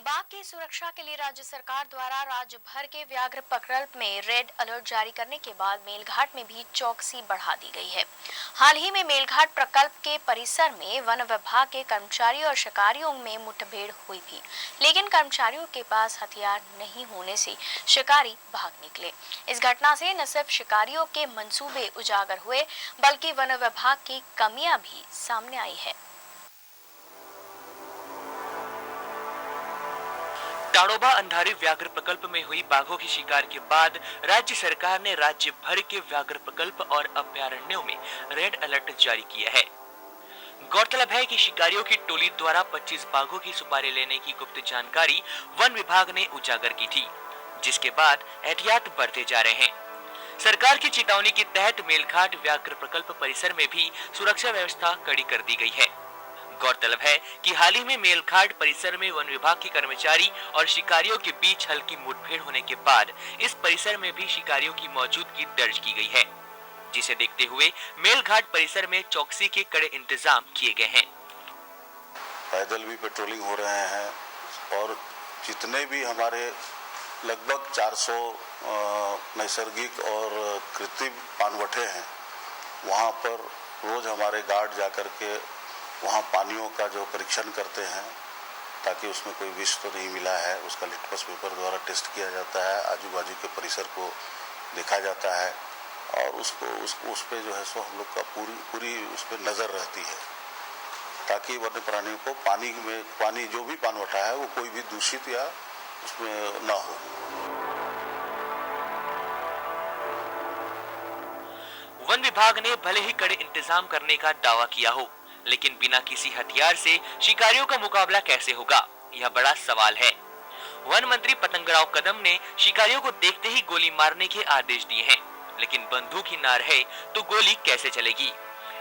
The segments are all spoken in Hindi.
बाघ की सुरक्षा के लिए राज्य सरकार द्वारा राज्य भर के व्याघ्र प्रकल्प में रेड अलर्ट जारी करने के बाद मेलघाट में भी चौकसी बढ़ा दी गई है। हाल ही में मेलघाट प्रकल्प के परिसर में वन विभाग के कर्मचारियों और शिकारियों में मुठभेड़ हुई थी, लेकिन कर्मचारियों के पास हथियार नहीं होने से शिकारी भाग निकले। इस घटना से न सिर्फ शिकारियों के मंसूबे उजागर हुए, बल्कि वन विभाग की कमियां भी सामने आई है। ताड़ोबा अंधारी व्याघ्र प्रकल्प में हुई बाघों की शिकार के बाद राज्य सरकार ने राज्य भर के व्याघ्र प्रकल्प और अभयारण्यों में रेड अलर्ट जारी किया है। गौरतलब है कि शिकारियों की टोली द्वारा 25 बाघों की सुपारी लेने की गुप्त जानकारी वन विभाग ने उजागर की थी, जिसके बाद एहतियात बरते जा रहे हैं। सरकार की चेतावनी के तहत मेलघाट व्याघ्र प्रकल्प परिसर में भी सुरक्षा व्यवस्था कड़ी कर दी गई है। गौरतलब है कि हाल ही में मेलघाट परिसर में वन विभाग के कर्मचारी और शिकारियों के बीच हल्की मुठभेड़ होने के बाद इस परिसर में भी शिकारियों की मौजूदगी दर्ज की गई है, जिसे देखते हुए मेलघाट परिसर में चौकसी के कड़े इंतजाम किए गए हैं। पैदल भी पेट्रोलिंग हो रहे हैं और जितने भी हमारे लगभग 400 नैसर्गिक और कृत्रिम पानवठे हैं, वहाँ पर रोज हमारे गार्ड जाकर के वहाँ पानियों का जो परीक्षण करते हैं ताकि उसमें कोई विष तो नहीं मिला है, उसका लिटमस पेपर द्वारा टेस्ट किया जाता है, आजू बाजू के परिसर को देखा जाता है और उस पे जो है सो हम लोग का पूरी उस पर नज़र रहती है ताकि वन्य प्राणियों को पानी जो भी पानवठा है वो कोई भी दूषित या उसमें न हो। वन विभाग ने भले ही कड़े इंतजाम करने का दावा किया हो, लेकिन बिना किसी हथियार से शिकारियों का मुकाबला कैसे होगा, यह बड़ा सवाल है। वन मंत्री पतंगराव कदम ने शिकारियों को देखते ही गोली मारने के आदेश दिए हैं, लेकिन बंदूक ही ना रहे तो गोली कैसे चलेगी।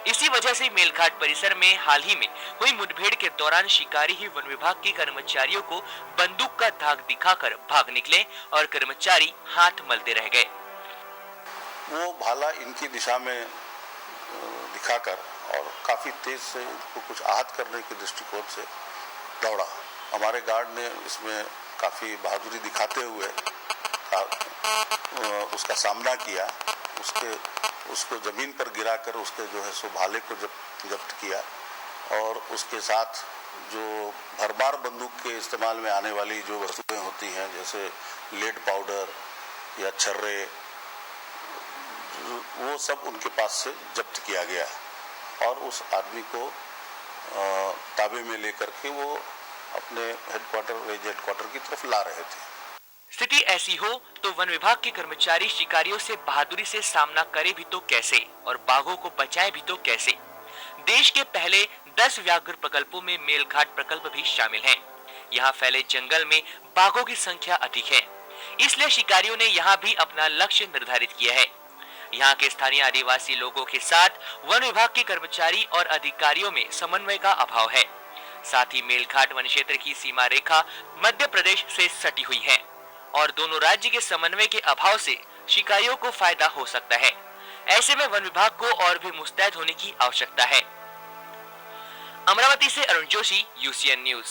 इसी वजह से मेलघाट परिसर में हाल ही में हुई मुठभेड़ के दौरान शिकारी ही वन विभाग के कर्मचारियों को बंदूक का धाक दिखाकर भाग निकले और कर्मचारी हाथ मलते रह गए। वो भाला इनकी दिशा में दिखाकर और काफ़ी तेज से इनको कुछ आहत करने के दृष्टिकोण से दौड़ा। हमारे गार्ड ने इसमें काफ़ी बहादुरी दिखाते हुए उसका सामना किया, उसको ज़मीन पर गिराकर उसके जो है सो भाले को जब्त किया और उसके साथ जो भरमार बंदूक के इस्तेमाल में आने वाली जो वस्तुएं होती हैं जैसे लेड पाउडर या छर्रे, वो सब उनके पास से जब्त किया गया और उस आदमी को ताबे में लेकर के वो अपने रेंज हेडक्वार्टर की तरफ ला रहे थे। स्थिति ऐसी हो तो वन विभाग के कर्मचारी शिकारियों से बहादुरी से सामना करे भी तो कैसे और बाघों को बचाए भी तो कैसे। देश के पहले 10 व्याघ्र प्रकल्पों में मेलघाट प्रकल्प भी शामिल है। यहाँ फैले जंगल में बाघों की संख्या अधिक है, इसलिए शिकारियों ने यहाँ भी अपना लक्ष्य निर्धारित किया है। यहाँ के स्थानीय आदिवासी लोगों के साथ वन विभाग के कर्मचारी और अधिकारियों में समन्वय का अभाव है। साथ ही मेलघाट वन क्षेत्र की सीमा रेखा मध्य प्रदेश से सटी हुई है और दोनों राज्य के समन्वय के अभाव से शिकारियों को फायदा हो सकता है। ऐसे में वन विभाग को और भी मुस्तैद होने की आवश्यकता है। अमरावती से अरुण जोशी, UCN न्यूज।